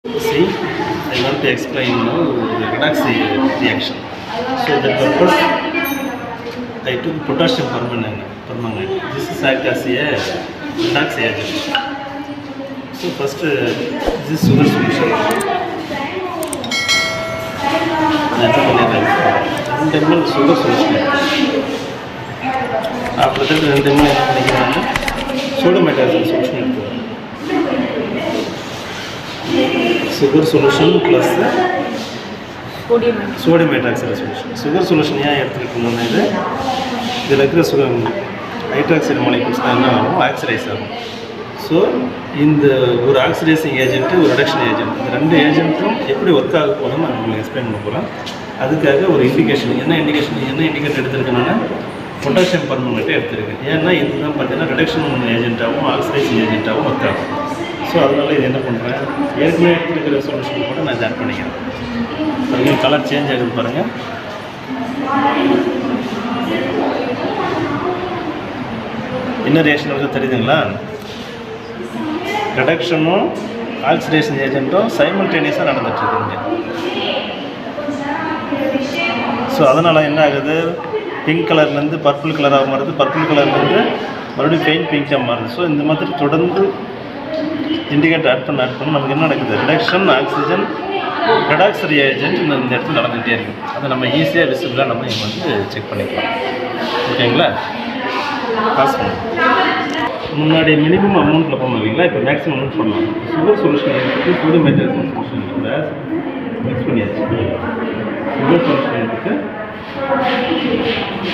See, I want to explain now the redox reaction. So the purpose, I took potassium permanganate. This is act as a redox agent. So first, this sugar solution. Then sugar solution. After that, then sodium hydroxide solution. Sugar solution plus sodium hydroxide solution. Sugar solution ஏன் எடுத்துக்கிட்டோம்னா இதில் இருக்கிற sugar hydroxide molecules தான் என்ன ஆகும், oxidise ஆகும். So இந்த ஒரு ஆக்சிடைசிங் ஏஜென்ட்டு ஒரு ரிடக்ஷன் ஏஜென்ட், இந்த ரெண்டு ஏஜென்ட்டும் எப்படி ஒர்க் ஆக போகணும்னு நான் உங்களுக்கு எக்ஸ்பிளைன் பண்ண போகிறேன். அதுக்காக ஒரு இண்டிகேஷன் என்ன இண்டிகேட்டர் எடுத்துருக்கேன்னா பொட்டாசியம் பர்மனேட்டை எடுத்துருக்கேன். ஏன்னா இதுதான் பார்த்தீங்கன்னா ரிடக்ஷன் ஏஜென்ட்டாகவும் ஆக்சிடைசிங் ஏஜென்ட்டாகவும் ஒர்க் ஆகும். ஸோ அதனால் இது என்ன பண்ணுறேன், ஏற்கனவே எடுத்துருக்கிற சொல்யூஷன் கூட நான் ஆட் பண்ணிக்கிறேன். பாருங்கள் கலர் சேஞ்ச் ஆகுது பாருங்கள். என்ன ரியாக்ஷன் வருது தெரியுதுங்களா? ரிடக்ஷனும் ஆக்சிடேஷன் ஏஜென்ட்டும் சைமல்டேனியஸாக நடந்துகிட்ருக்குங்க. ஸோ அதனால் என்ன ஆகுது, பிங்க் கலர்லேருந்து பர்பிள் கலராக மாறுது, பர்பிள் கலர்லேருந்து மறுபடியும் பெயிண்ட் பிங்காக மாறுது. ஸோ இந்த மாதிரி தொடர்ந்து இண்டிகேட்டர் ஆட் பண்ண நமக்கு என்ன நடக்குது, ரிடக்ஷன் ஆக்சிஜன் ரெடாக்ஸ் ரியாஜென்ட் இந்த இடத்துல நடந்துகிட்டே இருக்குது. அதை நம்ம ஈஸியாக விசிபிளாக நம்ம இங்கே வந்து செக் பண்ணிக்கலாம். ஓகேங்களா? காசு பண்ணலாம். முன்னாடி மினிமம் அமௌண்ட்டில் போகணும் இல்லைங்களா, இப்போ மேக்ஸிமம் அமௌண்ட் பண்ணலாம். சுகர் சொல்யூஷன் இருக்குது, சோடியம் ஹைட்ராக்சைடு சொல்யூஷன் இருக்குது, மிக்ஸ் பண்ணியாச்சு. சுகர் சொல்யூஷன் இருக்குது,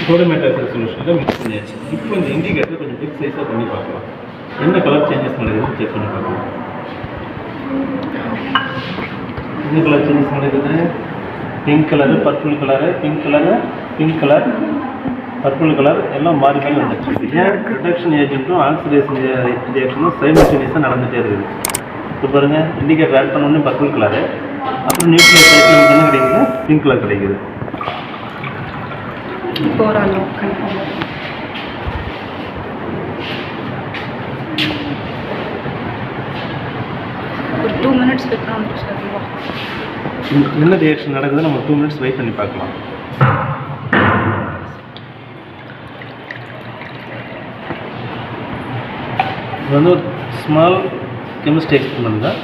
சோடியம் ஹைட்ராக்சைடு சொல்யூஷனில் மிக்ஸ் பண்ணியாச்சு. இப்போ இந்த இண்டிகேட்டர் கொஞ்சம் பிக் சைஸாக பண்ணி பார்க்கலாம். என்ன கலர் சேஞ்சஸ் நடக்குதுன்னு செக் பண்ணி பார்க்கலாம். என்ன கலர் சேஞ்சஸ் நடக்குது, pink colour, purple colour, pink colour, pink colour, purple colour எல்லாம் மாறி மாறி வந்துட்டு. ஏன் ரிடக்ஷன் ஏஜென்ட்டும் ஆக்சிடேஷன் ரியாக்ஷனும் சைமல்டேனியஸாக நடந்துகிட்டே இருக்குது. இப்போ பாருங்கள், இண்டிகேட்டர் ஆட் பண்ணோன்னே பர்பிள் கலரு, அப்புறம் நியூக்ளியர் சைக்கிள் நமக்கு என்ன கிடைக்குது, பிங்க் கலர் கிடைக்குது. ஒரு 2 minutes வெயிட் பண்ணணும் சார். என்ன ரியாக்ஷன் நடக்குது நம்ம 2 minutes வெயிட் பண்ணி பார்க்கலாம். இது வந்து ஒரு ஸ்மால் கெமிஸ்ட்ரி எக்ஸ்பெரிமெண்ட் தான்.